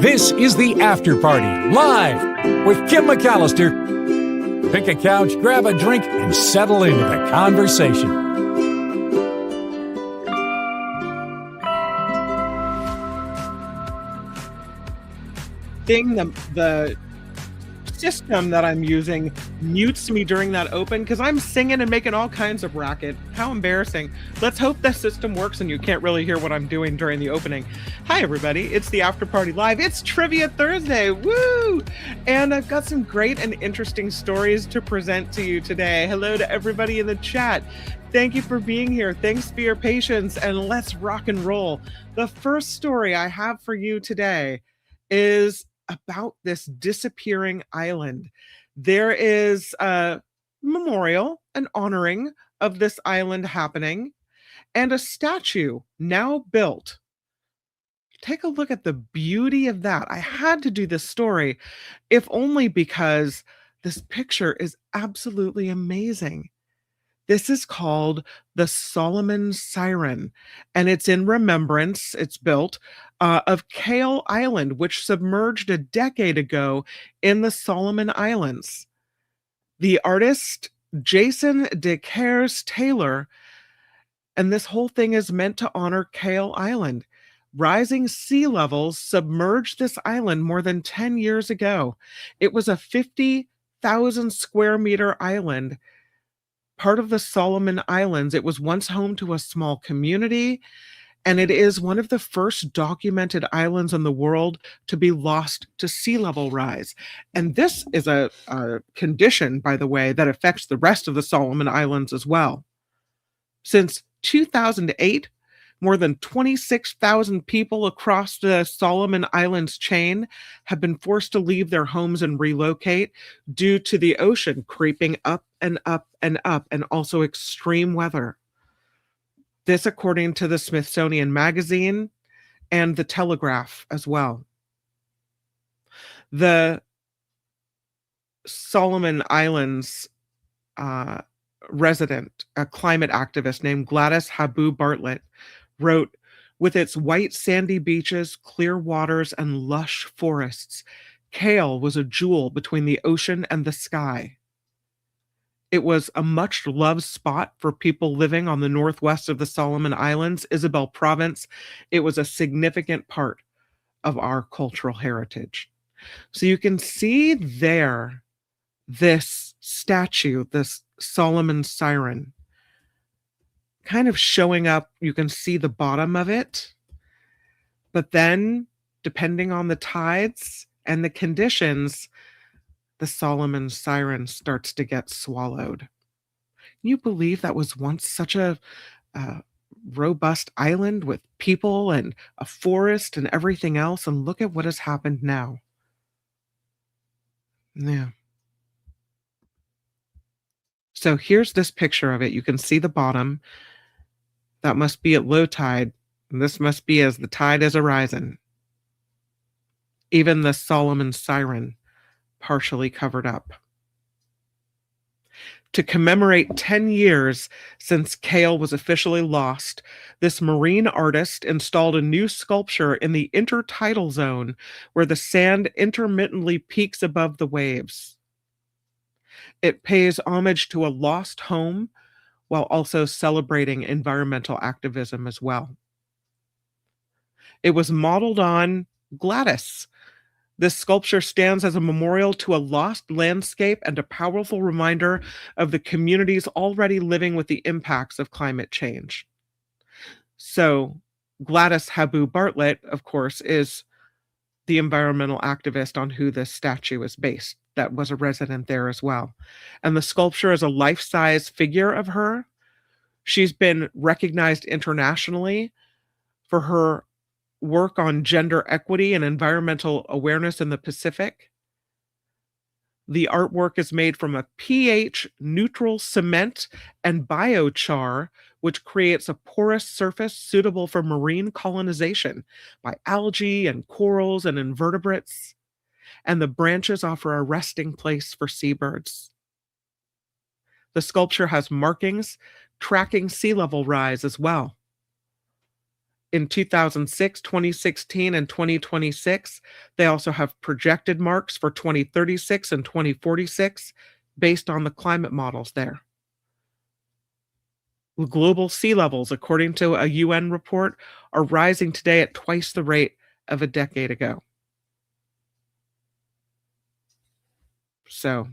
This is the After Party, live with Kim McAllister. Pick a couch, grab a drink, and settle into the conversation. The system that I'm using mutes me during that open because I'm singing and making all kinds of racket. How embarrassing. Let's hope the system works and you can't really hear what I'm doing during the opening. Hi everybody, it's the After Party Live. It's Trivia Thursday, woo! And I've got some great and interesting stories to present to you today. Hello to everybody in the chat. Thank you for being here. Thanks for your patience, and let's rock and roll. The first story I have for you today is about this disappearing island. There is a memorial, an honoring of this island happening, and a statue now built. Take a look at the beauty of that. I had to do this story, if only because this picture is absolutely amazing. This is called the Solomon Siren, and it's in remembrance, it's built, of Kale Island, which submerged a decade ago in the Solomon Islands. The artist, Jason DeCaires Taylor, and this whole thing is meant to honor Kale Island. Rising sea levels submerged this island more than 10 years ago. It was a 50,000 square meter island, part of the Solomon Islands. It was once home to a small community, and it is one of the first documented islands in the world to be lost to sea level rise. And this is a condition, by the way, that affects the rest of the Solomon Islands as well. Since 2008, more than 26,000 people across the Solomon Islands chain have been forced to leave their homes and relocate due to the ocean creeping up and up and up, and also extreme weather. This according to the Smithsonian Magazine and the Telegraph as well. The Solomon Islands resident, a climate activist named Gladys Habu-Bartlett, wrote, "With its white sandy beaches, clear waters, and lush forests, Kale was a jewel between the ocean and the sky. It was a much-loved spot for people living on the northwest of the Solomon Islands, Isabel Province. It was a significant part of our cultural heritage." So you can see there this statue, this Solomon Siren, kind of showing up. You can see the bottom of it. But then, depending on the tides and the conditions, the Solomon Siren starts to get swallowed. Can you believe that was once such a robust island with people and a forest and everything else? And look at what has happened now. Yeah. So here's this picture of it. You can see the bottom. That must be at low tide. And this must be as the tide is arising. Even the Solomon Siren partially covered up. To commemorate 10 years since Kale was officially lost, this marine artist installed a new sculpture in the intertidal zone where the sand intermittently peaks above the waves. It pays homage to a lost home while also celebrating environmental activism as well. It was modeled on Gladys. This sculpture stands as a memorial to a lost landscape and a powerful reminder of the communities already living with the impacts of climate change. So Gladys Habu-Bartlett, of course, is the environmental activist on who this statue is based. That was a resident there as well. And the sculpture is a life-size figure of her. She's been recognized internationally for her work on gender equity and environmental awareness in the Pacific. The artwork is made from a pH-neutral cement and biochar, which creates a porous surface suitable for marine colonization by algae and corals and invertebrates. And the branches offer a resting place for seabirds. The sculpture has markings tracking sea level rise as well. in 2006, 2016, and 2026. They also have projected marks for 2036 and 2046 based on the climate models there. Global sea levels, according to a UN report, are rising today at twice the rate of a decade ago. So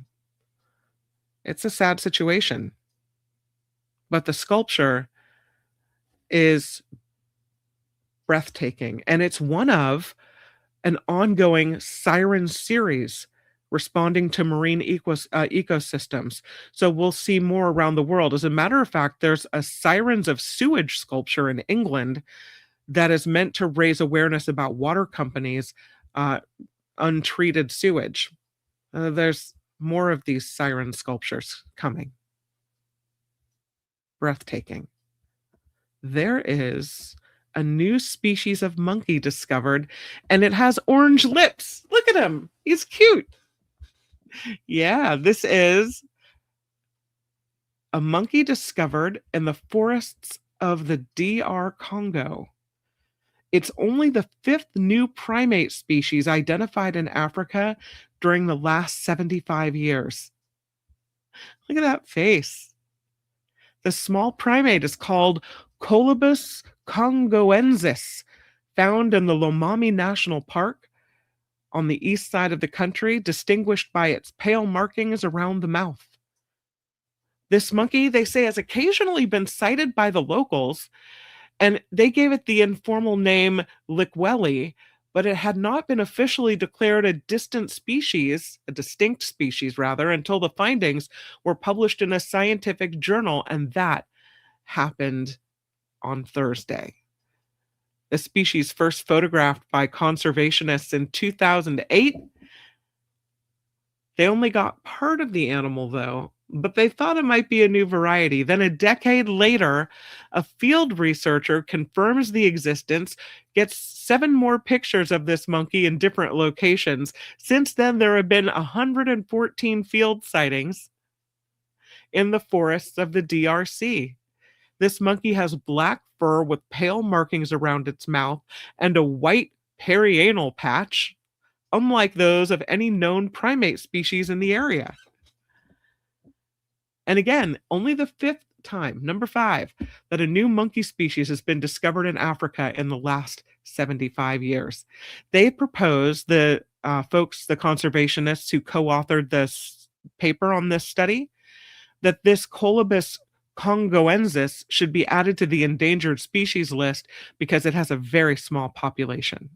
it's a sad situation. But the sculpture is breathtaking, and it's one of an ongoing siren series responding to marine ecosystems. So we'll see more around the world. As a matter of fact, there's a Sirens of Sewage sculpture in England that is meant to raise awareness about water companies' untreated sewage. There's more of these siren sculptures coming. Breathtaking. There is a new species of monkey discovered, and it has orange lips. Look at him. He's cute. Yeah, this is a monkey discovered in the forests of the DR Congo. It's only the 5th new primate species identified in Africa during the last 75 years. Look at that face. The small primate is called Colobus congoensis, found in the Lomami National Park on the east side of the country, distinguished by its pale markings around the mouth. This monkey, they say, has occasionally been sighted by the locals, and they gave it the informal name Likweli, but it had not been officially declared a distinct species, until the findings were published in a scientific journal, and that happened on Thursday. The species first photographed by conservationists in 2008. They only got part of the animal, though, but they thought it might be a new variety. Then a decade later, a field researcher confirms the existence, gets 7 more pictures of this monkey in different locations. Since then, there have been 114 field sightings in the forests of the DRC. This monkey has black fur with pale markings around its mouth and a white perianal patch, unlike those of any known primate species in the area. And again, only the 5th time, number 5, that a new monkey species has been discovered in Africa in the last 75 years. They propose, the folks, the conservationists who co-authored this paper on this study, that this Colobus congoensis should be added to the endangered species list because it has a very small population.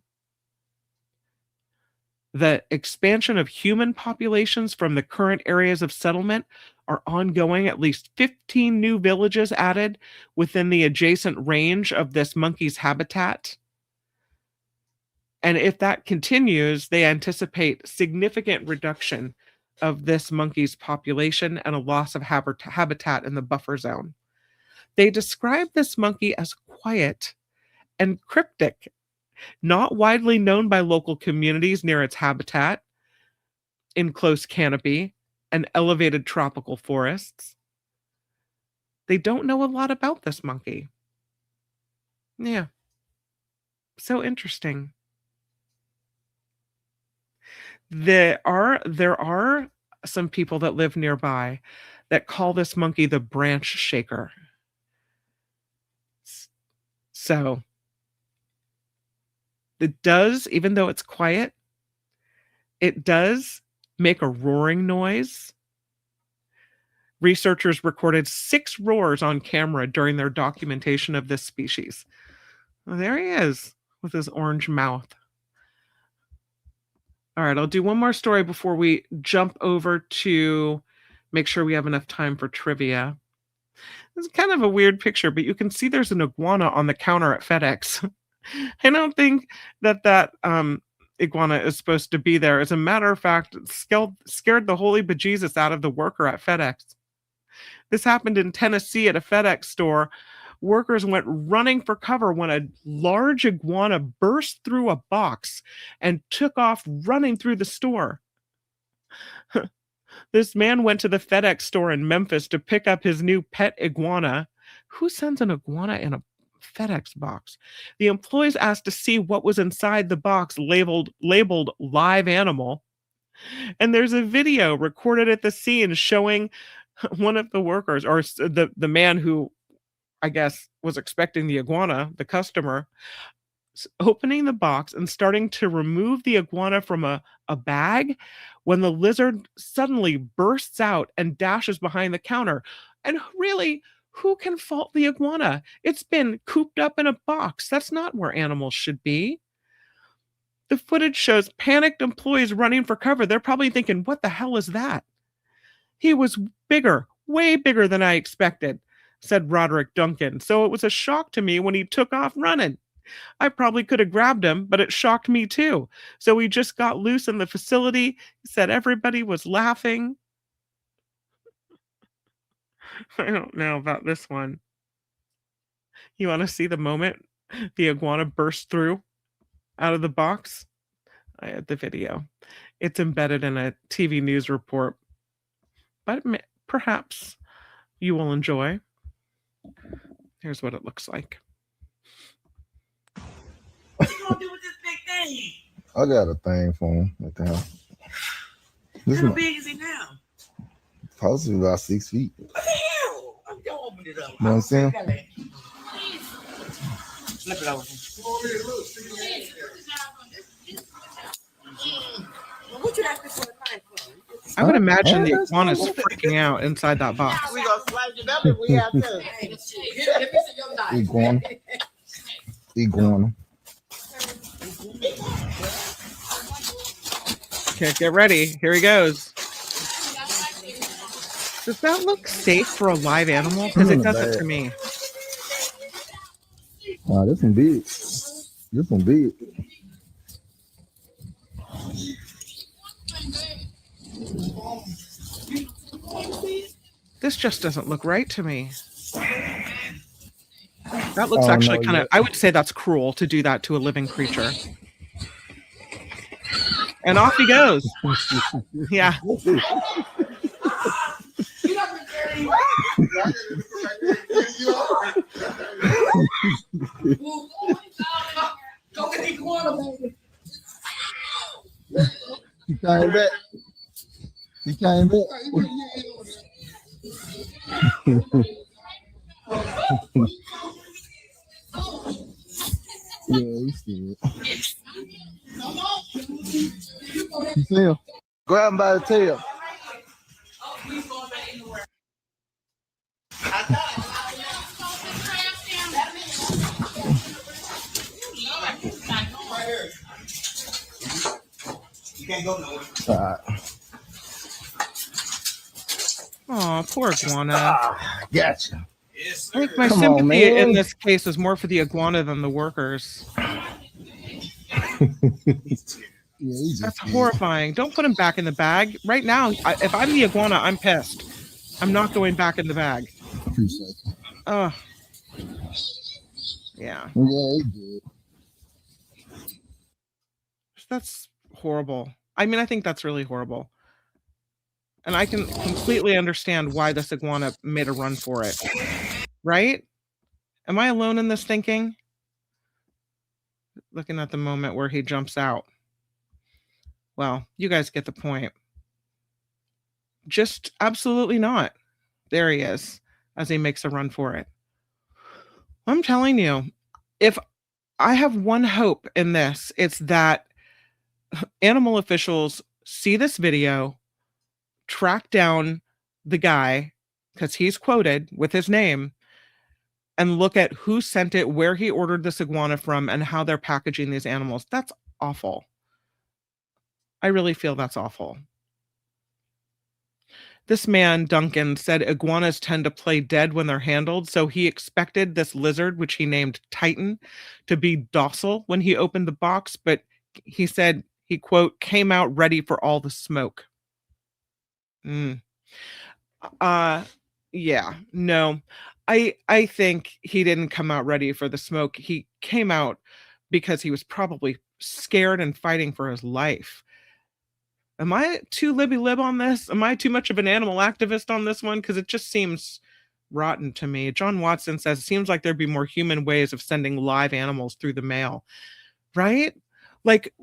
The expansion of human populations from the current areas of settlement are ongoing. At least 15 new villages added within the adjacent range of this monkey's habitat. And if that continues, they anticipate significant reduction of this monkey's population and a loss of habitat in the buffer zone. They describe this monkey as quiet and cryptic, not widely known by local communities near its habitat, in close canopy and elevated tropical forests. They don't know a lot about this monkey. Yeah. So interesting. There are some people that live nearby that call this monkey the branch shaker. So it does, even though it's quiet, it does make a roaring noise. Researchers recorded 6 roars on camera during their documentation of this species. Well, there he is with his orange mouth. All right, I'll do one more story before we jump over to make sure we have enough time for trivia. It's kind of a weird picture, but you can see there's an iguana on the counter at FedEx. I don't think that iguana is supposed to be there. As a matter of fact, it scared the holy bejesus out of the worker at FedEx. This happened in Tennessee at a FedEx store. Workers went running for cover when a large iguana burst through a box and took off running through the store. This man went to the FedEx store in Memphis to pick up his new pet iguana. Who sends an iguana in a FedEx box. The employees asked to see what was inside the box labeled live animal. And there's a video recorded at the scene showing one of the workers, or the man who I guess was expecting the iguana, the customer, opening the box and starting to remove the iguana from a bag when the lizard suddenly bursts out and dashes behind the counter. And really, who can fault the iguana? It's been cooped up in a box. That's not where animals should be. The footage shows panicked employees running for cover. They're probably thinking, what the hell is that? He was bigger, way bigger than I expected, said Roderick Duncan. So it was a shock to me when he took off running. I probably could have grabbed him, but it shocked me too. So he just got loose in the facility. He said everybody was laughing. I don't know about this one. You want to see the moment the iguana burst through out of the box? I had the video. It's embedded in a TV news report, but perhaps you will enjoy. Here's what it looks like. What you gonna do with this big thing? I got a thing for him. What the hell? How big is he now? Possibly about 6 feet. What the hell? Don't open it up. You know what I'm saying? Flip it over. What you asking for a knife for? I would imagine the iguana's freaking out inside that box. We gonna slice it up if we have to. Iguana. Iguana. Okay, get ready. Here he goes. Does that look safe for a live animal? Because it doesn't to me. Wow, this one big. This one big. This just doesn't look right to me. That looks actually kind of, I would say that's cruel to do that to a living creature. And off he goes. Yeah. Go get the iguana, baby. He came back. He came back. Yeah, he's scared. You see him? Grab him by the tail. You can't go nowhere. All right. Oh, poor iguana. Gotcha. Yes, I think my Come on, sympathy man. in this case is more for the iguana than the workers. Yeah, he's That's just horrifying. Don't put him back in the bag. Right now, if I'm the iguana, I'm pissed. I'm not going back in the bag. appreciate it. Oh. Yeah. Yeah, he did. That's horrible. I mean, I think that's really horrible. And I can completely understand why this iguana made a run for it. Right? Am I alone in this thinking? Looking at the moment where he jumps out. Well, you guys get the point. Just absolutely not. There he is as he makes a run for it. I'm telling you, if I have one hope in this, it's that animal officials see this video, track down the guy, because he's quoted with his name, and look at who sent it, where he ordered this iguana from, and how they're packaging these animals. That's awful. I really feel that's awful. This man, Duncan, said iguanas tend to play dead when they're handled, so he expected this lizard, which he named Titan, to be docile when he opened the box, but he said he, quote, came out ready for all the smoke. Yeah, no. I think he didn't come out ready for the smoke. He came out because he was probably scared and fighting for his life. Am I too libby-lib on this? Am I too much of an animal activist on this one? Because it just seems rotten to me. John Watson says, it seems like there'd be more human ways of sending live animals through the mail, right? Like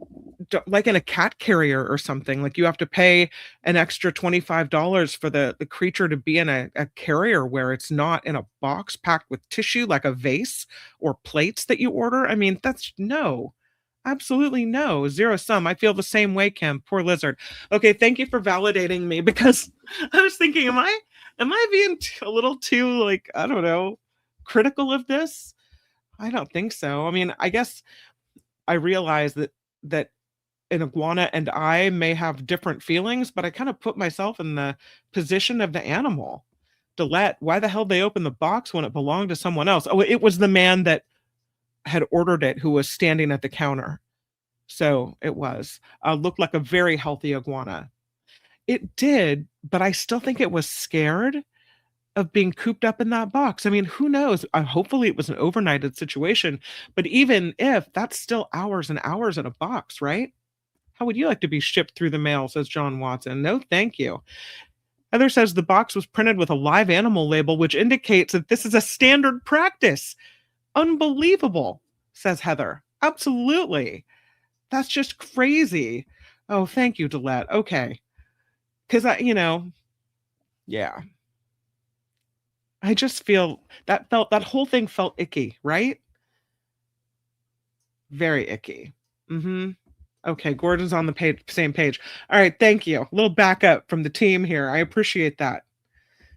in a cat carrier or something, like you have to pay an extra $25 for the creature to be in a carrier where it's not in a box packed with tissue like a vase or plates that you order. I mean, that's no. Absolutely no. Zero sum. I feel the same way, Kim. Poor lizard. Okay, thank you for validating me, because I was thinking, am I being a little too, like, I don't know, critical of this? I don't think so. I mean, I guess I realize that an iguana and I may have different feelings, but I kind of put myself in the position of the animal. Dillette, why the hell they open the box when it belonged to someone else? Oh, it was the man that had ordered it who was standing at the counter. So it was. Looked like a very healthy iguana. It did, but I still think it was scared of being cooped up in that box. I mean, who knows? Hopefully it was an overnighted situation, but even if, that's still hours and hours in a box, right? How would you like to be shipped through the mail, says John Watson. No, thank you. Heather says the box was printed with a live animal label, which indicates that this is a standard practice. Unbelievable, says Heather. Absolutely. That's just crazy. Oh, thank you, Dillette. Okay. Because yeah. I just feel that whole thing felt icky, right? Very icky. Okay, Gordon's on the same page. All right, thank you. A little backup from the team here. I appreciate that.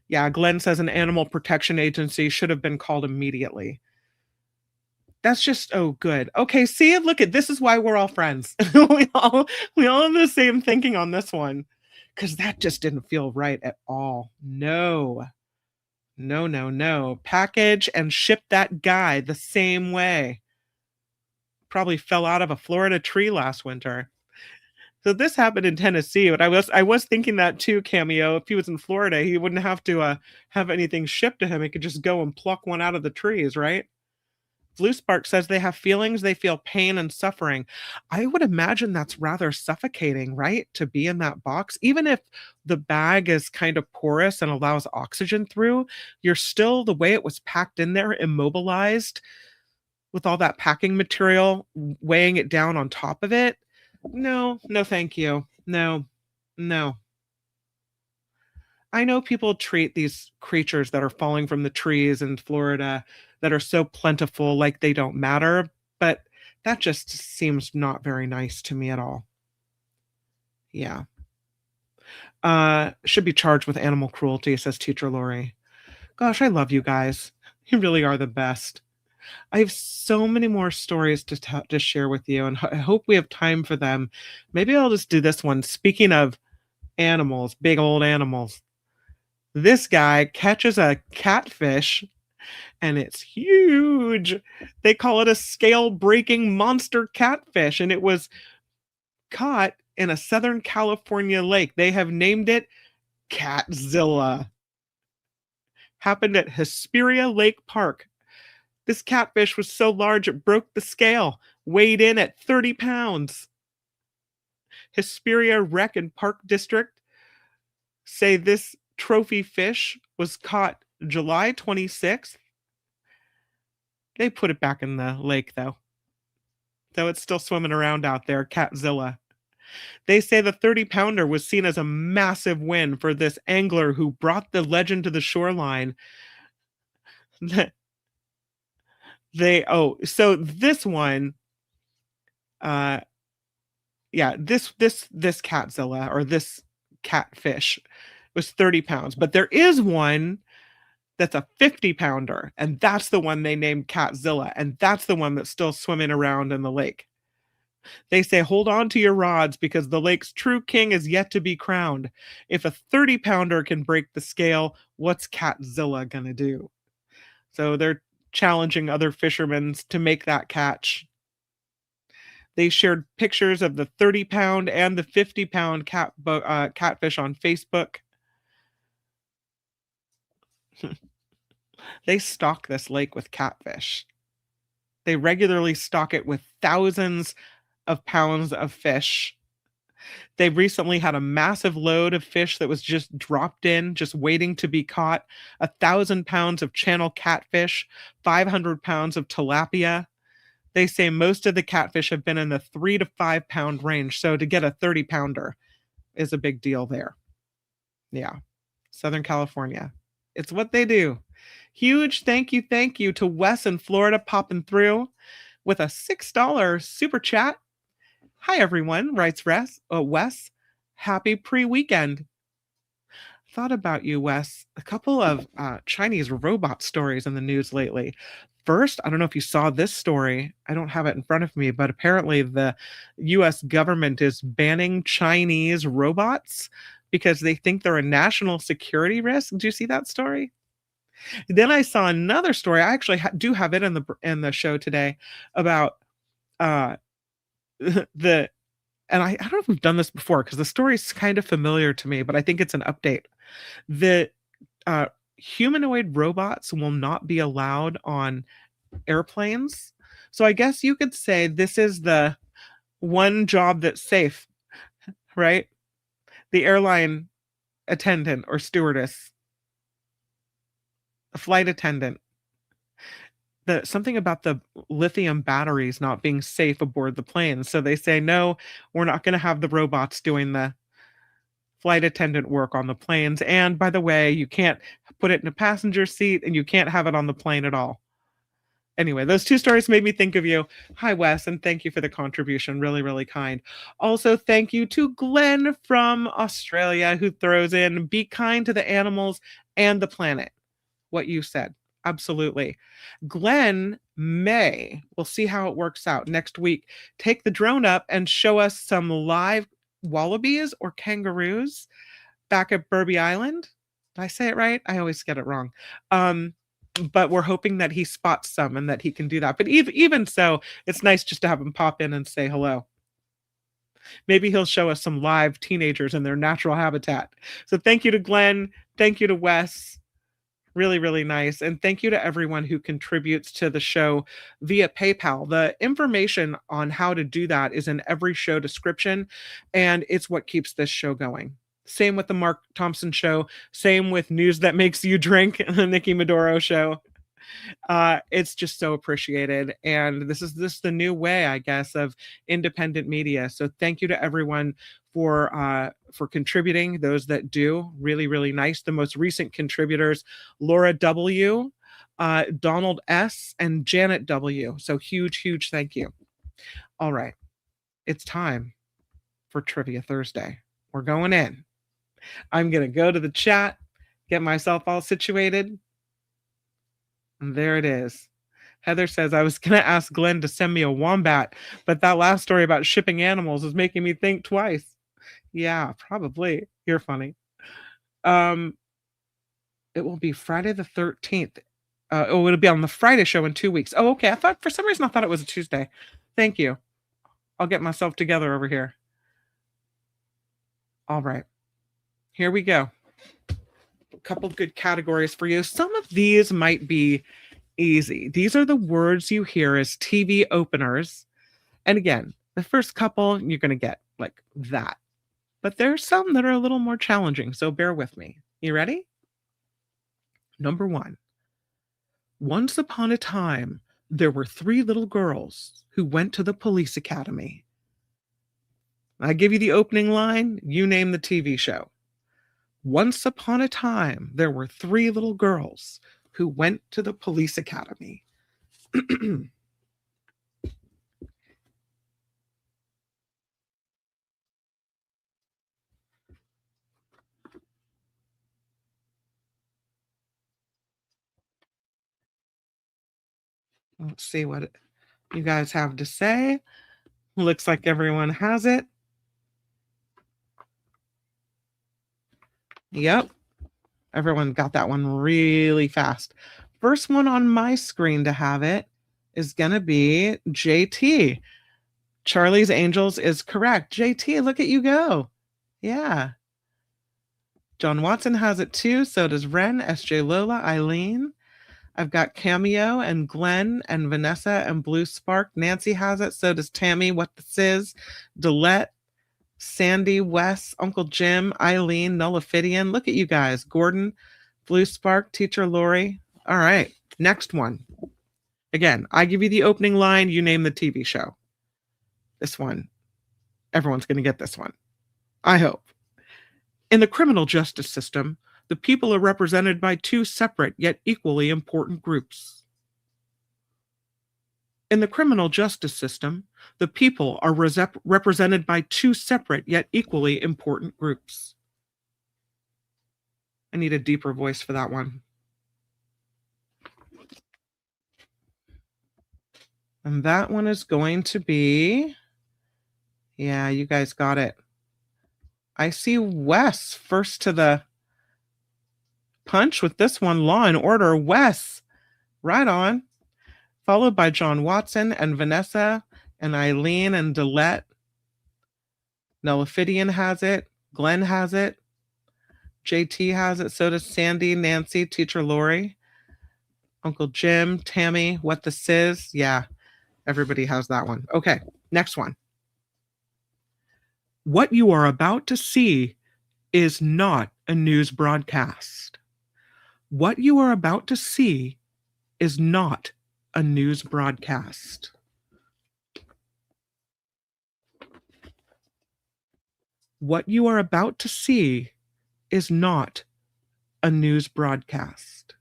Yeah, Glenn says an animal protection agency should have been called immediately. That's just, oh, good. Okay, see, look at this is why we're all friends. we all have the same thinking on this one, because that just didn't feel right at all. No. Package and ship that guy the same way. Probably fell out of a Florida tree last winter. So this happened in Tennessee, but I was thinking that too, Cameo. If he was in Florida, he wouldn't have to have anything shipped to him. He could just go and pluck one out of the trees, right? Blue Spark says they have feelings, they feel pain and suffering. I would imagine that's rather suffocating, right? To be in that box. Even if the bag is kind of porous and allows oxygen through, you're still, the way it was packed in there, immobilized with all that packing material weighing it down on top of it. No, thank you. No. I know people treat these creatures that are falling from the trees in Florida that are so plentiful like they don't matter, but that just seems not very nice to me at all. Yeah. Should be charged with animal cruelty, says Teacher Lori. Gosh, I love you guys. You really are the best. I have so many more stories to share with you, and I hope we have time for them. Maybe I'll just do this one. Speaking of animals, big old animals. This guy catches a catfish, and it's huge. They call it a scale-breaking monster catfish, and it was caught in a Southern California lake. They have named it Catzilla. Happened at Hesperia Lake Park. This catfish was so large it broke the scale, weighed in at 30 pounds. Hesperia Rec and Park District say this trophy fish was caught July 26th. They put it back in the lake, though. So it's still swimming around out there, Catzilla. They say the 30-pounder was seen as a massive win for this angler who brought the legend to the shoreline. So this one, this Catzilla, or this catfish, was 30 pounds, but there is one that's a 50-pounder, and that's the one they named Catzilla, and that's the one that's still swimming around in the lake. They say, hold on to your rods, because the lake's true king is yet to be crowned. If a 30-pounder can break the scale, what's Catzilla gonna do? So they're challenging other fishermen to make that catch. They shared pictures of the 30-pound and the 50-pound catfish on Facebook. They stock this lake with catfish. They regularly stock it with thousands of pounds of fish. They recently had a massive load of fish that was just dropped in, just waiting to be caught. 1,000 pounds of channel catfish, 500 pounds of tilapia. They say most of the catfish have been in the 3 to 5 pound range. So to get a 30 pounder is a big deal there. Yeah. Southern California. It's what they do. Huge thank you to Wes in Florida popping through with a $6 super chat. Hi, everyone, writes Wes. Happy pre-weekend. Thought about you, Wes. A couple of Chinese robot stories in the news lately. First, I don't know if you saw this story. I don't have it in front of me, but apparently the U.S. government is banning Chinese robots because they think they're a national security risk. Did you see that story? Then I saw another story. I actually do have it in the show today about the and I don't know if we've done this before because the story is kind of familiar to me, but I think it's an update. The humanoid robots will not be allowed on airplanes. So I guess you could say this is the one job that's safe, right? The airline attendant or stewardess, a flight attendant. Something about the lithium batteries not being safe aboard the plane. So they say, no, we're not going to have the robots doing the flight attendant work on the planes. And by the way, you can't put it in a passenger seat and you can't have it on the plane at all. Anyway, those two stories made me think of you. Hi, Wes, and thank you for the contribution. Really, really kind. Also, thank you to Glenn from Australia who throws in, be kind to the animals and the planet. What you said. Absolutely. Glenn may, we'll see how it works out next week, take the drone up and show us some live wallabies or kangaroos back at Burby Island. Did I say it right? I always get it wrong. But we're hoping that he spots some and that he can do that. But even so, it's nice just to have him pop in and say hello. Maybe he'll show us some live teenagers in their natural habitat. So thank you to Glenn. Thank you to Wes. Really, really nice. And thank you to everyone who contributes to the show via PayPal. The information on how to do that is in every show description, and it's what keeps this show going. Same with the Mark Thompson Show. Same with News That Makes You Drink, the Nikki Maduro Show. It's just so appreciated. And this is the new way, I guess, of independent media. So thank you to everyone for contributing, those that do. Really, really nice. The most recent contributors, Laura W., Donald S., and Janet W. So huge thank you. All right. It's time for Trivia Thursday. We're going in. I'm going to go to the chat, get myself all situated. And there it is. Heather says, I was going to ask Glenn to send me a wombat, but that last story about shipping animals is making me think twice. Yeah, probably. You're funny. It will be Friday the 13th. It'll be on the Friday show in 2 weeks. Oh, okay. For some reason, I thought it was a Tuesday. Thank you. I'll get myself together over here. All right. Here we go. A couple good categories for you. Some of these might be easy. These are the words you hear as TV openers. And again, the first couple, you're going to get like that. But there's some that are a little more challenging, so bear with me. You ready? Number 1. Once upon a time, there were 3 little girls who went to the police academy. I give you the opening line, you name the TV show. Once upon a time, there were 3 little girls who went to the police academy. Let's see what you guys have to say. Looks like everyone has it. Yep. Everyone got that one really fast. First one on my screen to have it is going to be JT. Charlie's Angels is correct. JT, look at you go. Yeah. John Watson has it too. So does Ren, SJ Lola, Eileen. I've got Cameo and Glenn and Vanessa and Blue Spark. Nancy has it. So does Tammy. What this is. Delette. Sandy, Wes, Uncle Jim, Eileen, Nullifidian. Look at you guys. Gordon, Blue Spark, Teacher Lori. All right, next one. Again, I give you the opening line, you name the TV show. This one, everyone's going to get this one. I hope. In the criminal justice system, the people are represented by two separate yet equally important groups. In the criminal justice system, the people are represented by two separate yet equally important groups. I need a deeper voice for that one. And that one is going to be, yeah, you guys got it. I see Wes first to the punch with this one, Law and Order. Wes, right on. Followed by John Watson and Vanessa and Eileen and Delette. Nullifidian has it. Glenn has it. JT has it. So does Sandy, Nancy, Teacher Lori, Uncle Jim, Tammy, What the Sizz. Yeah, everybody has that one. Okay, next one. What you are about to see is not a news broadcast. What you are about to see is not a news broadcast. What you are about to see is not a news broadcast.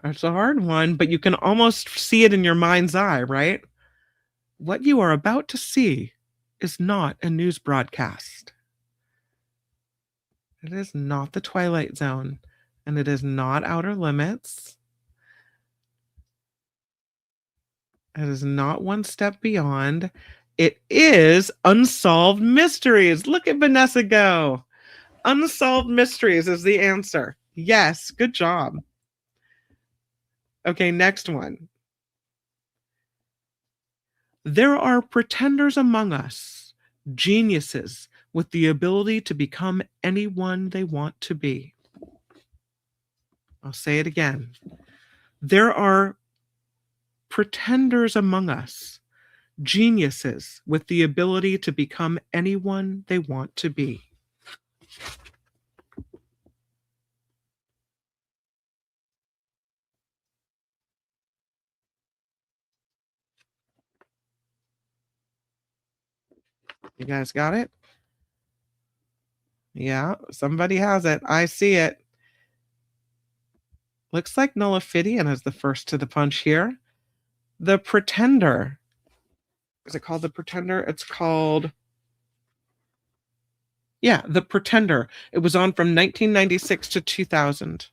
That's a hard one, but you can almost see it in your mind's eye, right? What you are about to see is not a news broadcast. It is not The Twilight Zone, and it is not Outer Limits. It is not One Step Beyond. It is Unsolved Mysteries. Look at Vanessa go. Unsolved Mysteries is the answer. Yes, good job. Okay, next one. There are pretenders among us, geniuses with the ability to become anyone they want to be. I'll say it again. There are pretenders among us, geniuses with the ability to become anyone they want to be. You guys got it? Yeah, somebody has it. I see it. Looks like Nullifidian is the first to the punch here. The Pretender. Is it called The Pretender? It's called, yeah, The Pretender. It was on from 1996 to 2000.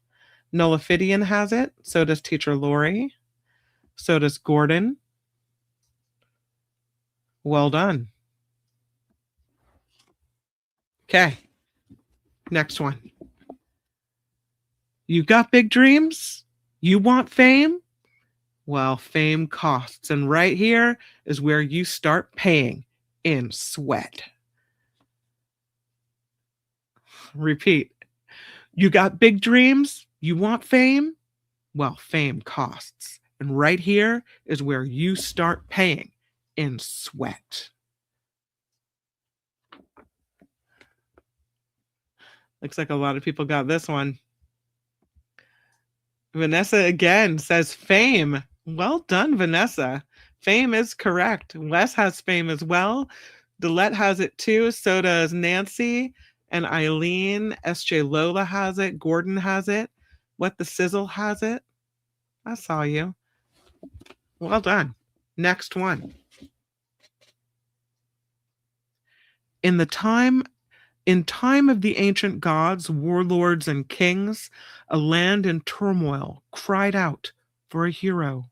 Nullifidian has it. So does Teacher Lori. So does Gordon. Well done. Okay. Next one. You got big dreams? You want fame? Well, fame costs. And right here is where you start paying in sweat. Repeat. You got big dreams? You want fame? Well, fame costs. And right here is where you start paying in sweat. Looks like a lot of people got this one. Vanessa again says fame. Well done, Vanessa. Fame is correct. Wes has fame as well. Delette has it too. So does Nancy and Eileen. SJ Lola has it. Gordon has it. What the Sizzle has it. I saw you. Well done. Next one. In time of the ancient gods, warlords, and kings, a land in turmoil cried out for a hero.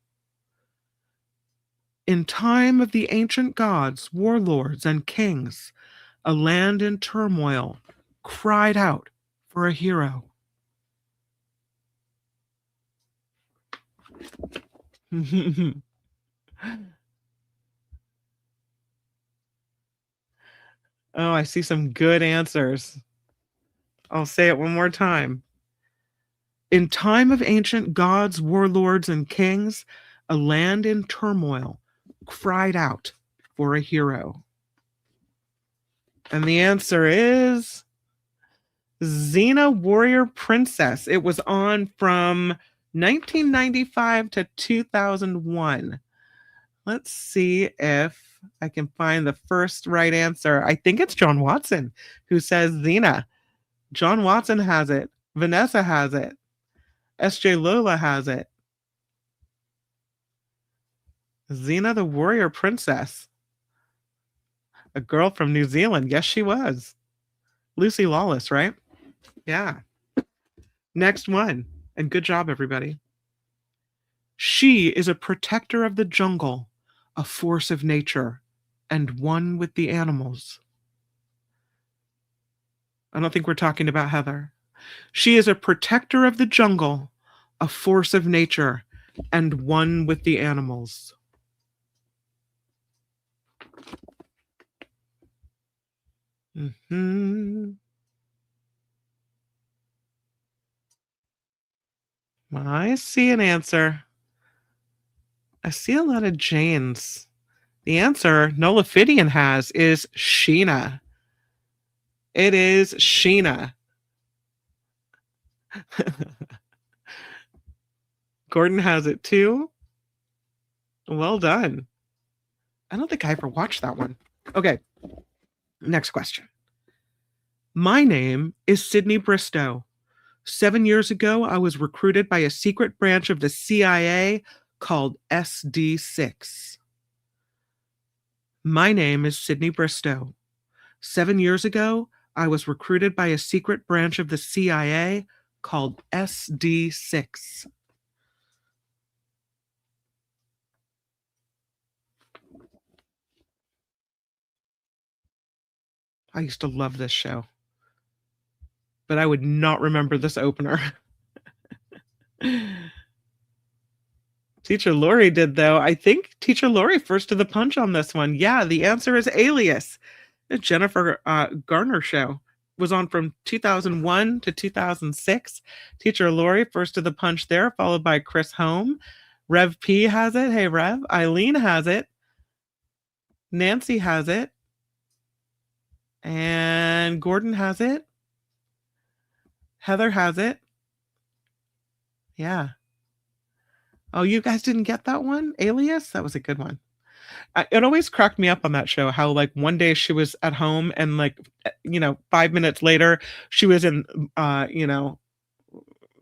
In time of the ancient gods, warlords, and kings, a land in turmoil cried out for a hero. Oh, I see some good answers. I'll say it one more time. In time of ancient gods, warlords, and kings, a land in turmoil cried out for a hero? And the answer is Xena Warrior Princess. It was on from 1995 to 2001. Let's see if I can find the first right answer. I think it's John Watson who says Xena. John Watson has it. Vanessa has it. SJ Lola has it. Xena the Warrior Princess. A girl from New Zealand. Yes, she was. Lucy Lawless, right? Yeah. Next one. And good job, everybody. She is a protector of the jungle, a force of nature, and one with the animals. I don't think we're talking about Heather. She is a protector of the jungle, a force of nature, and one with the animals. I see an answer. I see a lot of Janes. The answer Nullifidian has is Sheena. It is Sheena. Gordon has it too. Well done. I don't think I ever watched that one. Okay. Next question. My name is Sydney Bristow. 7 years ago, I was recruited by a secret branch of the CIA called SD6. My name is Sydney Bristow. 7 years ago, I was recruited by a secret branch of the CIA called SD6. I used to love this show, but I would not remember this opener. Teacher Lori did, though. I think Teacher Lori first to the punch on this one. Yeah, the answer is Alias. The Jennifer Garner show was on from 2001 to 2006. Teacher Lori first to the punch there, followed by Chris Home. Rev P has it. Hey, Rev. Eileen has it. Nancy has it. And Gordon has it. Heather has it. Yeah. Oh, you guys didn't get that one? Alias? That was a good one. It always cracked me up on that show how, like, one day she was at home and, like, 5 minutes later she was in,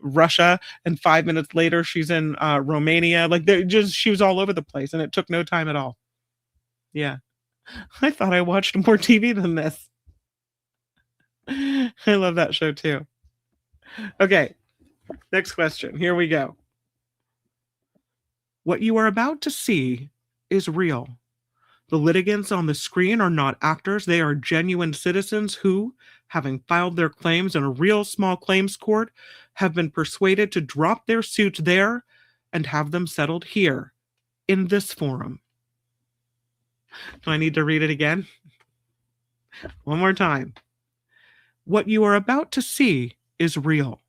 Russia, and 5 minutes later she's in Romania. Like, she was all over the place, and it took no time at all. Yeah. I thought I watched more TV than this. I love that show too. Okay. Next question. Here we go. What you are about to see is real. The litigants on the screen are not actors. They are genuine citizens who, having filed their claims in a real small claims court, have been persuaded to drop their suits there and have them settled here, in this forum. Do I need to read it again? One more time. What you are about to see is real.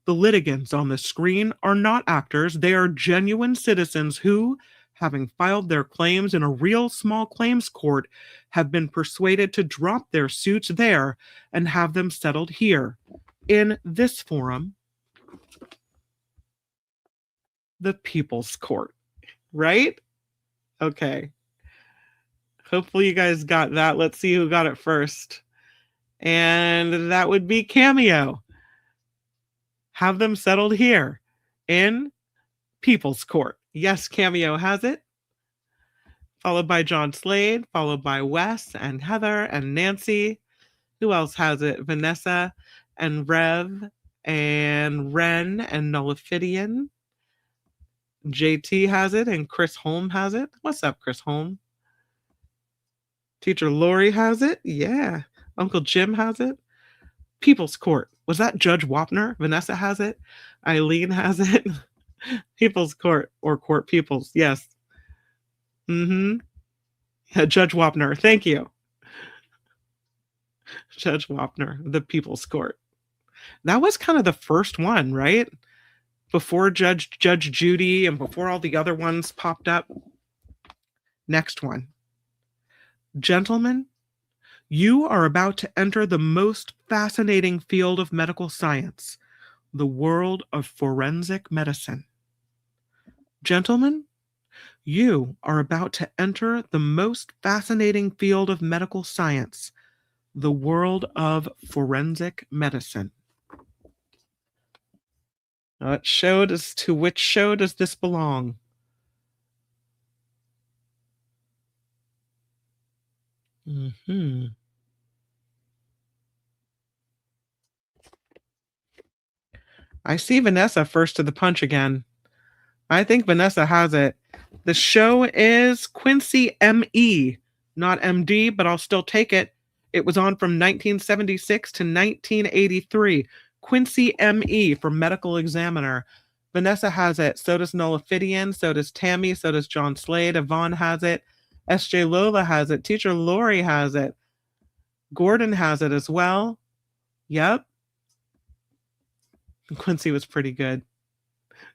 The litigants on the screen are not actors. They are genuine citizens who, having filed their claims in a real small claims court, have been persuaded to drop their suits there and have them settled here, in this forum, the People's Court. Right? Okay. Hopefully you guys got that. Let's see who got it first. And that would be Cameo. Have them settled here in People's Court. Yes, Cameo has it. Followed by John Slade, followed by Wes and Heather and Nancy. Who else has it? Vanessa and Rev and Ren and Nullifidian. JT has it and Chris Holm has it. What's up, Chris Holm? Teacher Lori has it. Yeah. Uncle Jim has it. People's Court. Was that Judge Wapner? Vanessa has it. Eileen has it. People's Court, or Court People's. Yes. Yeah, Judge Wapner. Thank you. Judge Wapner, the People's Court. That was kind of the first one, right? Before Judge Judy and before all the other ones popped up. Next one. Gentlemen, you are about to enter the most fascinating field of medical science, the world of forensic medicine. Gentlemen, you are about to enter the most fascinating field of medical science, the world of forensic medicine. Which show does this belong? I see Vanessa first to the punch again. I think Vanessa has it. The show is Quincy M.E., not M.D., but I'll still take it. It was on from 1976 to 1983. Quincy M.E. for Medical Examiner. Vanessa has it. So does Nola Fidian. So does Tammy. So does John Slade. Yvonne has it. S.J. Lola has it. Teacher Lori has it. Gordon has it as well. Yep. Quincy was pretty good.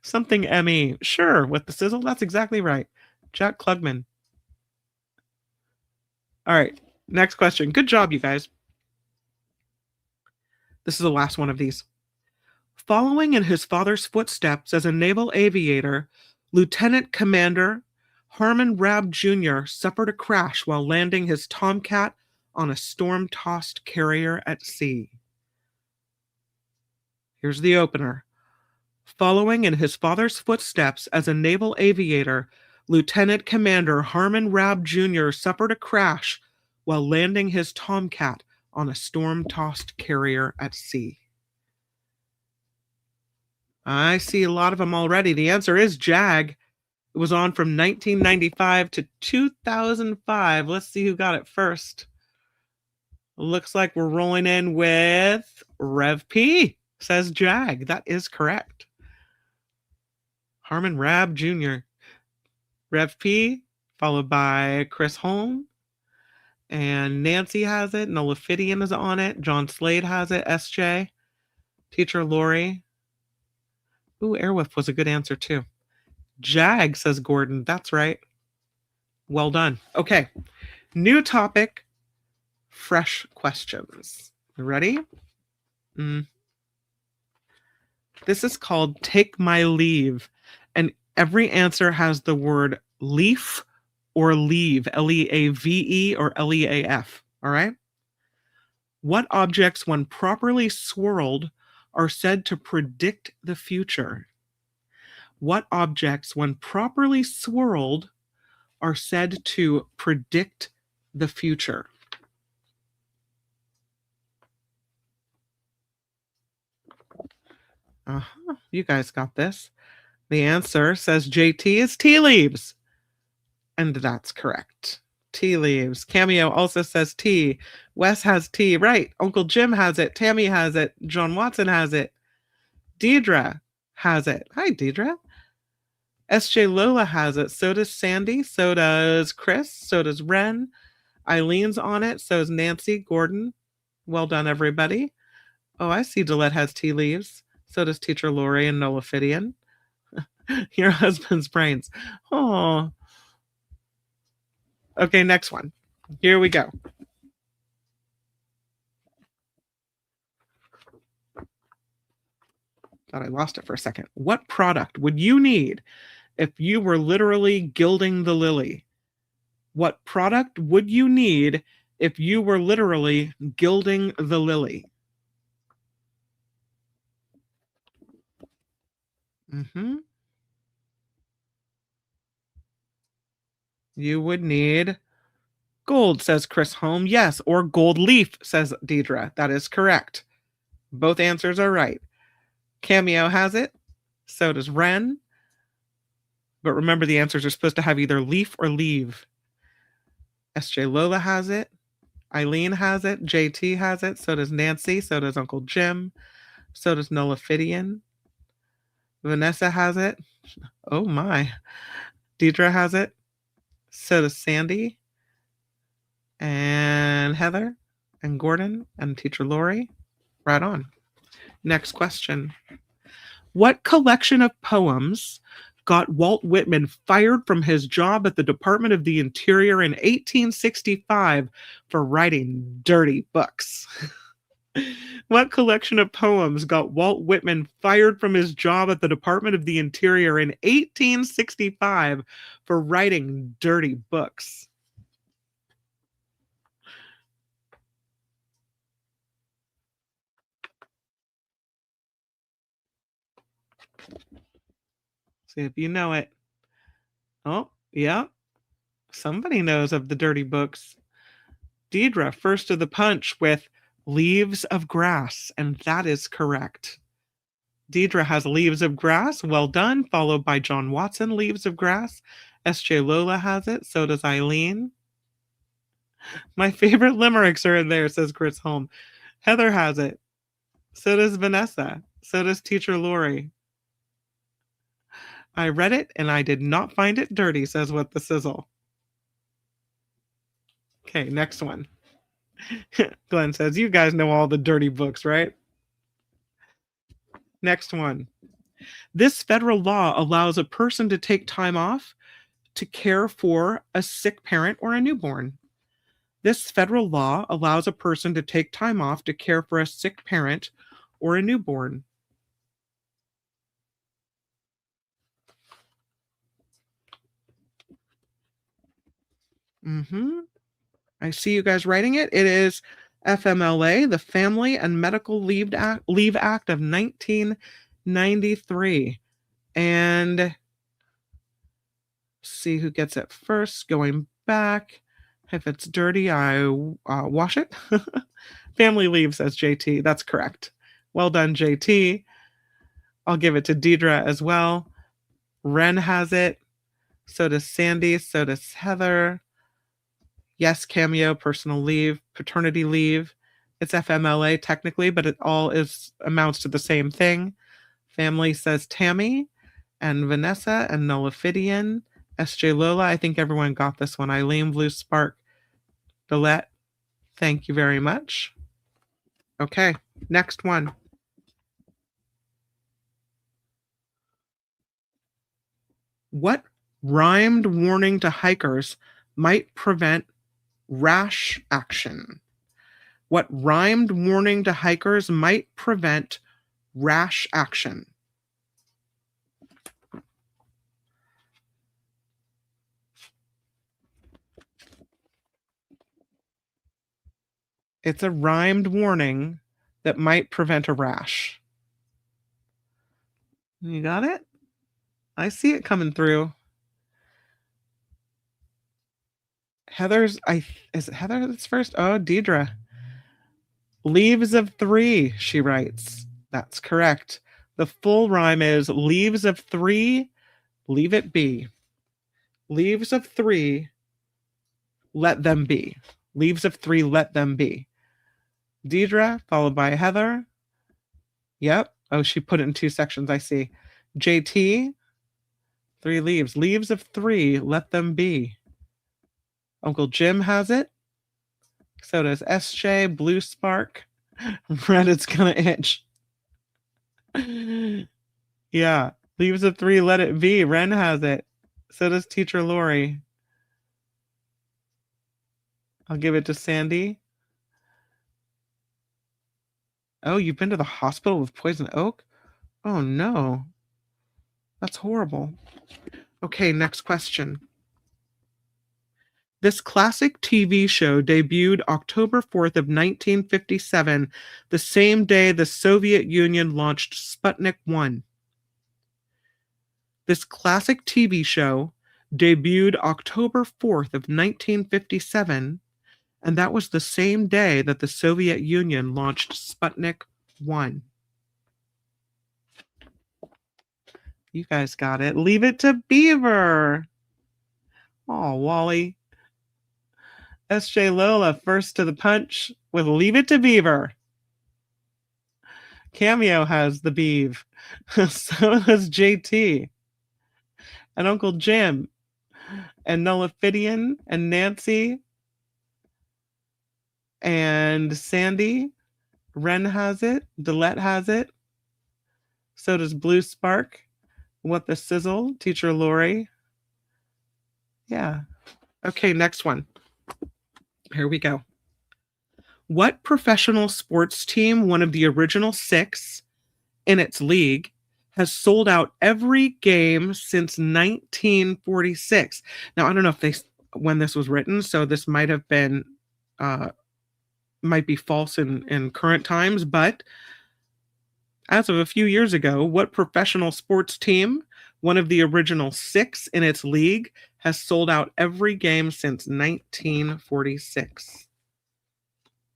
Something Emmy. Sure, with the sizzle. That's exactly right. Jack Klugman. All right. Next question. Good job, you guys. This is the last one of these. Following in his father's footsteps as a naval aviator, Lieutenant Commander Harmon Rabb Jr. suffered a crash while landing his Tomcat on a storm-tossed carrier at sea. Here's the opener. Following in his father's footsteps as a naval aviator, Lieutenant Commander Harmon Rabb Jr. suffered a crash while landing his Tomcat on a storm-tossed carrier at sea. I see a lot of them already. The answer is JAG. It was on from 1995 to 2005. Let's see who got it first. Looks like we're rolling in with Rev P. Says JAG. That is correct. Harmon Rabb Jr. Rev P, followed by Chris Holm. And Nancy has it. Nola Fidian is on it. John Slade has it. SJ. Teacher Lori. Ooh, Airwolf was a good answer too. JAG, says Gordon. That's right. Well done. Okay. New topic. Fresh questions. You ready? This is called Take My Leave. And every answer has the word leaf or leave. L-E-A-V-E or L-E-A-F. All right? What objects, when properly swirled, are said to predict the future? What objects, when properly swirled, are said to predict the future? You guys got this. The answer, says JT, is tea leaves. And that's correct. Tea leaves. Cameo also says tea. Wes has tea. Right. Uncle Jim has it. Tammy has it. John Watson has it. Deidre has it. Hi, Deidre. SJ Lola has it. So does Sandy. So does Chris. So does Ren. Eileen's on it. So is Nancy. Gordon. Well done, everybody. Oh, I see Delette has tea leaves. So does Teacher Lori and Nola Fidian. Your husband's brains. Oh. Okay, next one. Here we go. Thought I lost it for a second. What product would you need if you were literally gilding the lily? What product would you need if you were literally gilding the lily? You would need gold, says Chris Holm. Yes, or gold leaf, says Deidre. That is correct. Both answers are right. Cameo has it. So does Ren. But remember, the answers are supposed to have either leaf or leave. SJ Lola has it. Eileen has it. JT has it. So does Nancy. So does Uncle Jim. So does Nola Fidian. Vanessa has it. Oh my. Deidre has it. So does Sandy. And Heather. And Gordon. And Teacher Lori. Right on. Next question. What collection of poems got Walt Whitman fired from his job at the Department of the Interior in 1865 for writing dirty books? What collection of poems got Walt Whitman fired from his job at the Department of the Interior in 1865 for writing dirty books? See if you know it. Oh, yeah. Somebody knows of the dirty books. Deidre, first to the punch with Leaves of Grass, and that is correct. Deidre has Leaves of Grass, well done, followed by John Watson, Leaves of Grass. S.J. Lola has it, so does Eileen. My favorite limericks are in there, says Chris Holm. Heather has it, so does Vanessa, so does Teacher Lori. I read it and I did not find it dirty, says What the Sizzle. Okay, next one. Glenn says, you guys know all the dirty books, right? Next one. This federal law allows a person to take time off to care for a sick parent or a newborn. This federal law allows a person to take time off to care for a sick parent or a newborn. I see you guys writing it. It is FMLA, the Family and Medical Leave Act of 1993. And see who gets it first. Going back. If it's dirty, I wash it. Family leave, says JT. That's correct. Well done, JT. I'll give it to Deidre as well. Ren has it. So does Sandy. So does Heather. Yes, cameo, personal leave, paternity leave. It's FMLA technically, but it all amounts to the same thing. Family says Tammy and Vanessa and Nullifidian. SJ Lola, I think everyone got this one. Eileen, Blue Spark, Delette, thank you very much. Okay, next one. What rhymed warning to hikers might prevent rash action? What rhymed warning to hikers might prevent rash action? It's a rhymed warning that might prevent a rash. You got it? I see it coming through. Is it Heather that's first? Oh, Deidre. Leaves of 3, she writes. That's correct. The full rhyme is leaves of 3, leave it be. Leaves of 3, let them be. Leaves of 3, let them be. Deidre, followed by Heather. Yep. Oh, she put it in 2 sections, I see. JT, 3 leaves. Leaves of 3, let them be. Uncle Jim has it. So does SJ, Blue Spark. Reddit's gonna itch. Yeah. Leaves of 3, let it be. Ren has it. So does Teacher Lori. I'll give it to Sandy. Oh, you've been to the hospital with poison oak? Oh, no. That's horrible. Okay, next question. This classic TV show debuted October 4th of 1957, the same day the Soviet Union launched Sputnik 1. This classic TV show debuted October 4th of 1957, and that was the same day that the Soviet Union launched Sputnik 1. You guys got it. Leave it to Beaver. Oh, Wally. S.J. Lola first to the punch with Leave It to Beaver. Cameo has the Beav. So does JT. And Uncle Jim. And Nullifidian. And Nancy. And Sandy. Ren has it. Delette has it. So does Blue Spark. What the sizzle? Teacher Lori. Yeah. Okay, next one. Here we go. What professional sports team, one of the original 6 in its league, has sold out every game since 1946? Now, I don't know if when this was written, so this might have been might be false in current times, but as of a few years ago, what professional sports team, one of the original 6 in its league, has sold out every game since 1946?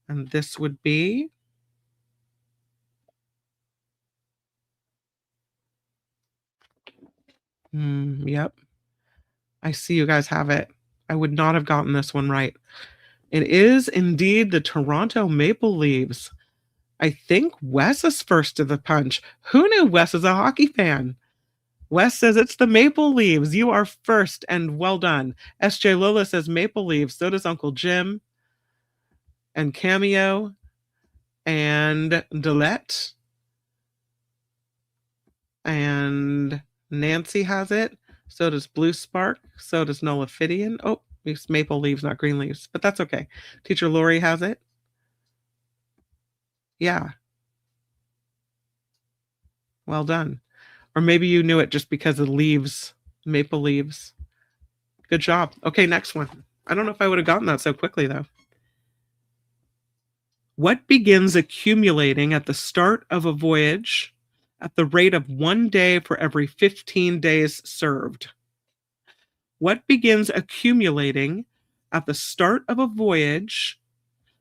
And this would be yep. I see you guys have it. I would not have gotten this one right. It is indeed the Toronto Maple Leafs. I think Wes is first to the punch. Who knew Wes is a hockey fan? Wes says it's the Maple Leaves. You are first, and well done. SJ Lola says Maple Leaves. So does Uncle Jim and Cameo and Delette. And Nancy has it. So does Blue Spark. So does Nola Fidian. Oh, it's Maple Leaves, not Green Leaves, but that's okay. Teacher Lori has it. Yeah. Well done. Or maybe you knew it just because of leaves, maple leaves. Good job. Okay, next one. I don't know if I would have gotten that so quickly, though. What begins accumulating at the start of a voyage at the rate of 1 day for every 15 days served? What begins accumulating at the start of a voyage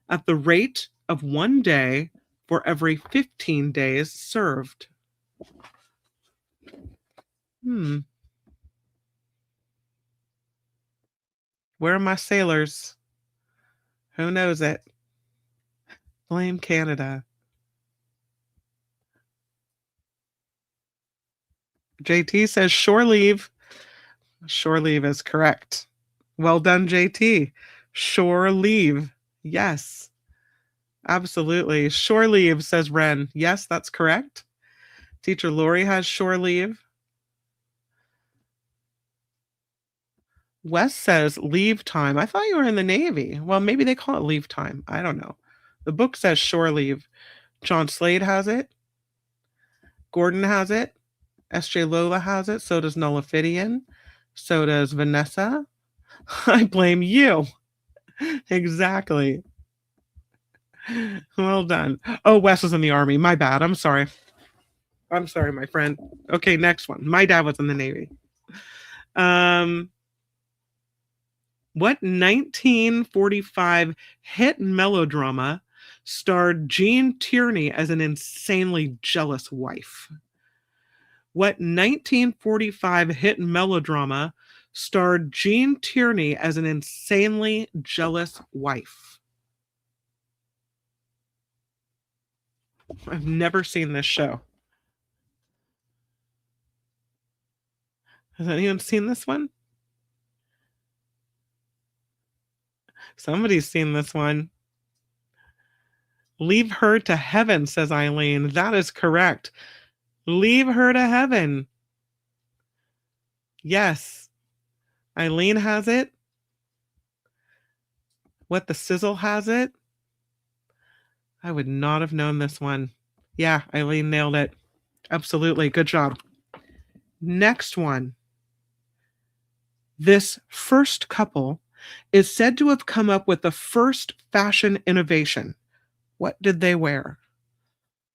at the rate of 1 day for every 15 days served? Where are my sailors? Who knows it? Blame Canada. JT says shore leave. Shore leave is correct. Well done, JT. Shore leave. Yes. Absolutely. Shore leave, says Ren. Yes, that's correct. Teacher Lori has shore leave. Wes says leave time. I thought you were in the Navy. Well, maybe they call it leave time. I don't know. The book says shore leave. John Slade has it. Gordon has it. SJ Lola has it. So does Nola Fidian. So does Vanessa. I blame you. Exactly. Well done. Oh, Wes was in the Army. My bad. I'm sorry. I'm sorry, my friend. Okay, next one. My dad was in the Navy. What 1945 hit melodrama starred Jean Tierney as an insanely jealous wife? What 1945 hit melodrama starred Jean Tierney as an insanely jealous wife? I've never seen this show. Has anyone seen this one? Somebody's seen this one. Leave Her to Heaven, says Eileen. That is correct. Leave Her to Heaven. Yes. Eileen has it. What the Sizzle has it. I would not have known this one. Yeah, Eileen nailed it. Absolutely. Good job. Next one. This first couple is said to have come up with the first fashion innovation. What did they wear?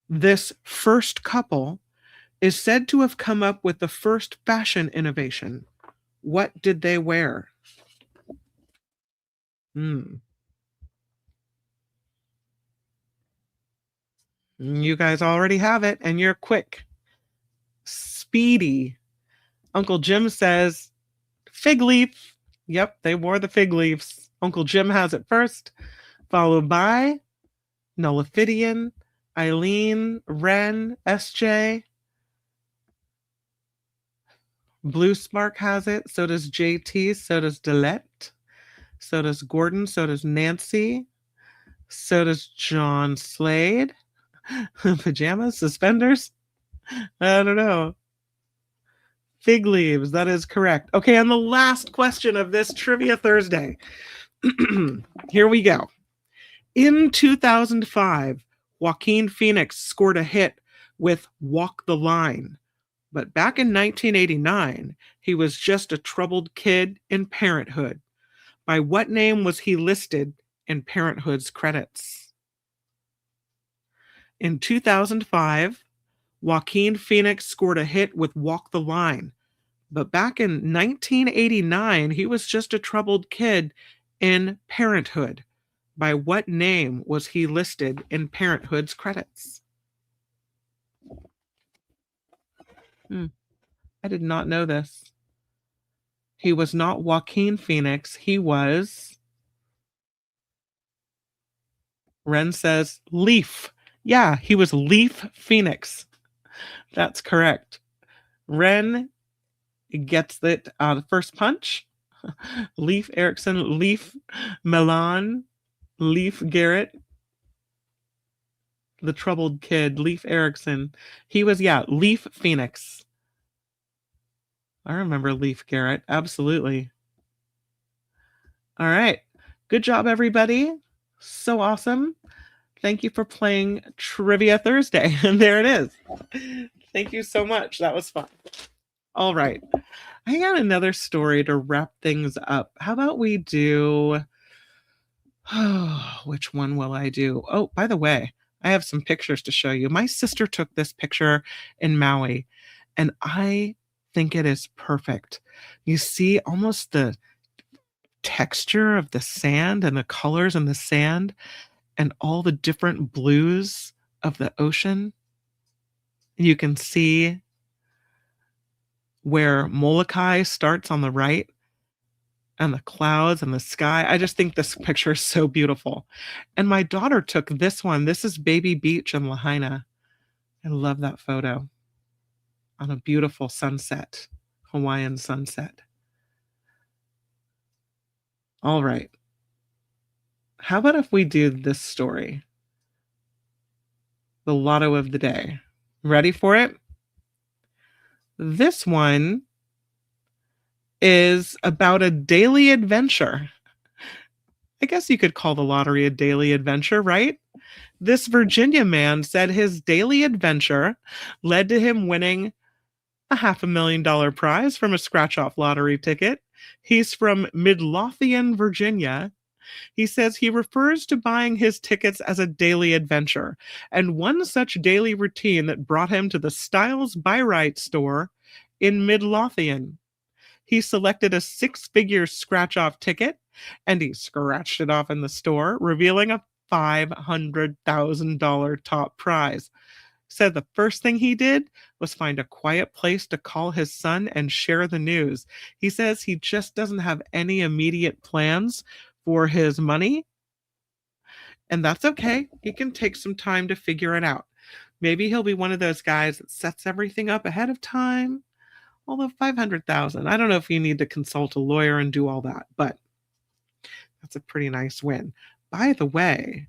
This first couple is said to have come up with the first fashion innovation. What did they wear? You guys already have it, and you're quick. Speedy. Uncle Jim says fig leaf. Yep, they wore the fig leaves. Uncle Jim has it first, followed by Nola Fidian, Eileen, Ren, SJ. Blue Spark has it. So does JT. So does Delette. So does Gordon. So does Nancy. So does John Slade. Pajamas, suspenders. I don't know. Fig leaves. That is correct. Okay, and the last question of this Trivia Thursday. Here we go. In 2005, Joaquin Phoenix scored a hit with Walk the Line. But back in 1989, he was just a troubled kid in Parenthood. By what name was he listed in Parenthood's credits? In 2005, Joaquin Phoenix scored a hit with Walk the Line. But back in 1989, he was just a troubled kid in Parenthood. By what name was he listed in Parenthood's credits? I did not know this. He was not Joaquin Phoenix. He was... Ren says Leaf. Yeah, he was Leaf Phoenix. That's correct. Ren gets it the first punch. Leif Erikson, Leif Milan, Leif Garrett, the troubled kid, Leif Erikson. He was, Leif Phoenix. I remember Leif Garrett. Absolutely. All right. Good job, everybody. So awesome. Thank you for playing Trivia Thursday. And there it is. Thank you so much. That was fun. All right. I got another story to wrap things up. How about we do... which one will I do? Oh, by the way, I have some pictures to show you. My sister took this picture in Maui, and I think it is perfect. You see almost the texture of the sand and the colors in the sand and all the different blues of the ocean. You can see where Molokai starts on the right and the clouds and the sky. I just think this picture is so beautiful. And my daughter took this one. This is Baby Beach in Lahaina. I love that photo on a beautiful sunset, Hawaiian sunset. All right. How about if we do this story? The lotto of the day. Ready for it? This one is about a daily adventure. I guess you could call the lottery a daily adventure, right? This Virginia man said his daily adventure led to him winning a $500,000 prize from a scratch-off lottery ticket. He's from Midlothian, Virginia. He says he refers to buying his tickets as a daily adventure, and one such daily routine that brought him to the Styles Buy Right store in Midlothian. He selected a 6-figure scratch-off ticket, and he scratched it off in the store, revealing a $500,000 top prize. Said the first thing he did was find a quiet place to call his son and share the news. He says he just doesn't have any immediate plans for his money, and that's okay. He can take some time to figure it out. Maybe he'll be one of those guys that sets everything up ahead of time. Although $500,000, I don't know if you need to consult a lawyer and do all that, but that's a pretty nice win. By the way,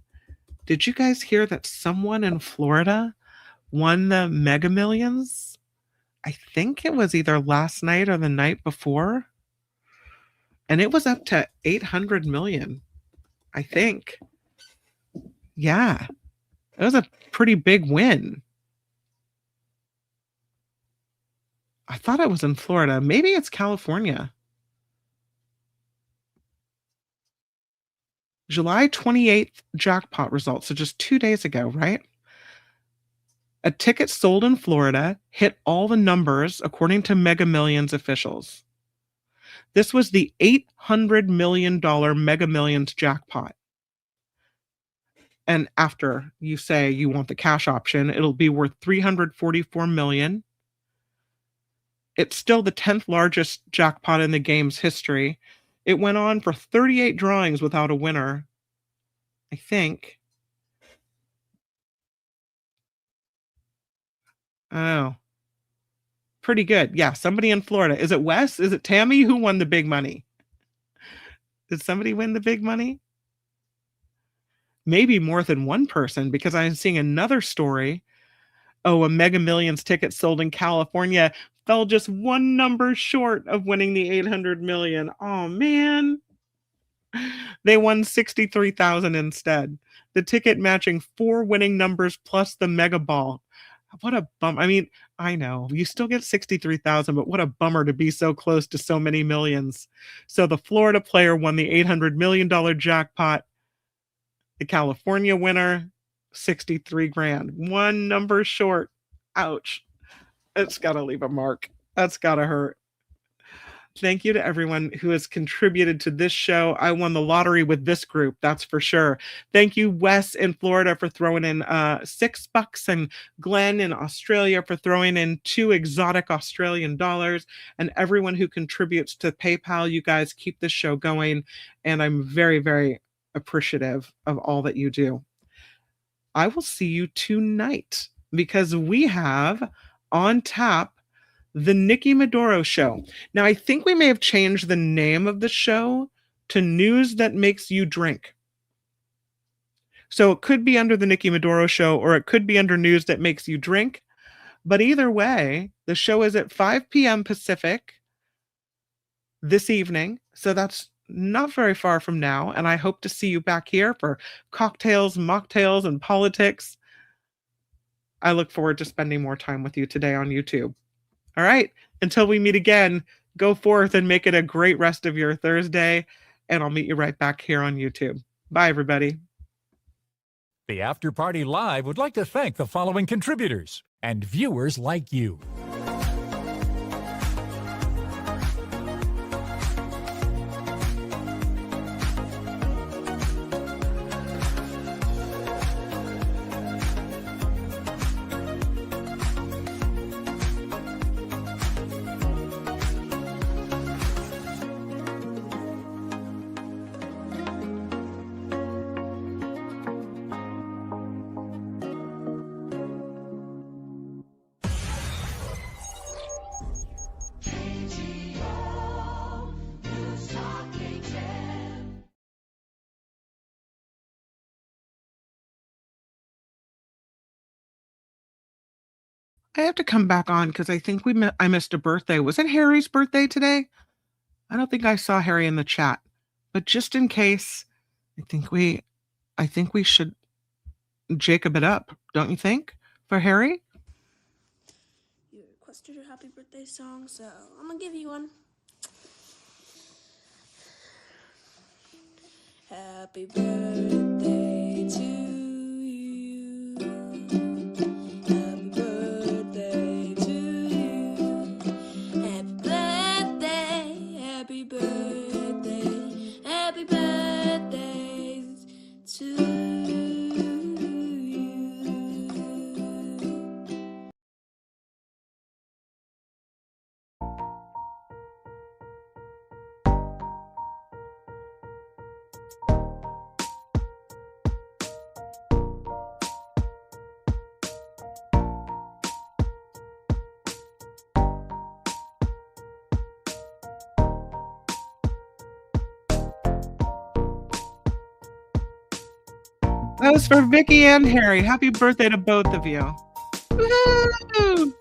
did you guys hear that someone in Florida won the Mega Millions? I think it was either last night or the night before. And it was up to 800 million, I think. Yeah, it was a pretty big win. I thought it was in Florida. Maybe it's California. July 28th jackpot results. So just 2 days ago, right? A ticket sold in Florida hit all the numbers according to Mega Millions officials. This was the $800 million Mega Millions jackpot. And after you say you want the cash option, it'll be worth $344 million. It's still the 10th largest jackpot in the game's history. It went on for 38 drawings without a winner, I think. Oh, pretty good. Yeah, somebody in Florida. Is it Wes? Is it Tammy? Who won the big money? Did somebody win the big money? Maybe more than one person, because I'm seeing another story. Oh, a Mega Millions ticket sold in California. fell just one number short of winning the 800 million. Oh man. They won 63,000 instead. The ticket matching 4 winning numbers plus the mega ball. What a bum. I mean, I know you still get 63,000, but what a bummer to be so close to so many millions. So the Florida player won the $800 million jackpot. The California winner, 63 grand. One number short. Ouch. It's got to leave a mark. That's got to hurt. Thank you to everyone who has contributed to this show. I won the lottery with this group, that's for sure. Thank you, Wes in Florida, for throwing in $6, and Glenn in Australia for throwing in 2 exotic Australian dollars, and everyone who contributes to PayPal. You guys keep this show going, and I'm very, very appreciative of all that you do. I will see you tonight because we have on tap the Nikki Maduro Show. Now, I think we may have changed the name of the show to News That Makes You Drink. So it could be under the Nikki Maduro Show, or it could be under News That Makes You Drink. But either way, the show is at 5 p.m. Pacific this evening. So that's not very far from now. And I hope to see you back here for cocktails, mocktails, and politics. I look forward to spending more time with you today on YouTube. All right, until we meet again, go forth and make it a great rest of your Thursday, and I'll meet you right back here on YouTube. Bye, everybody. The After Party Live would like to thank the following contributors and viewers like you. I have to come back on because I think I missed a birthday. Was it Harry's birthday today? I don't think I saw Harry in the chat, but just in case, I think we should Jacob it up, don't you think, for Harry? You requested a happy birthday song, so I'm gonna give you one. Happy birthday to you. Happy birthday to you. Happy birthday, happy birthday, happy birthdays to you. That was for Vicky and Harry. Happy birthday to both of you. Woo-hoo!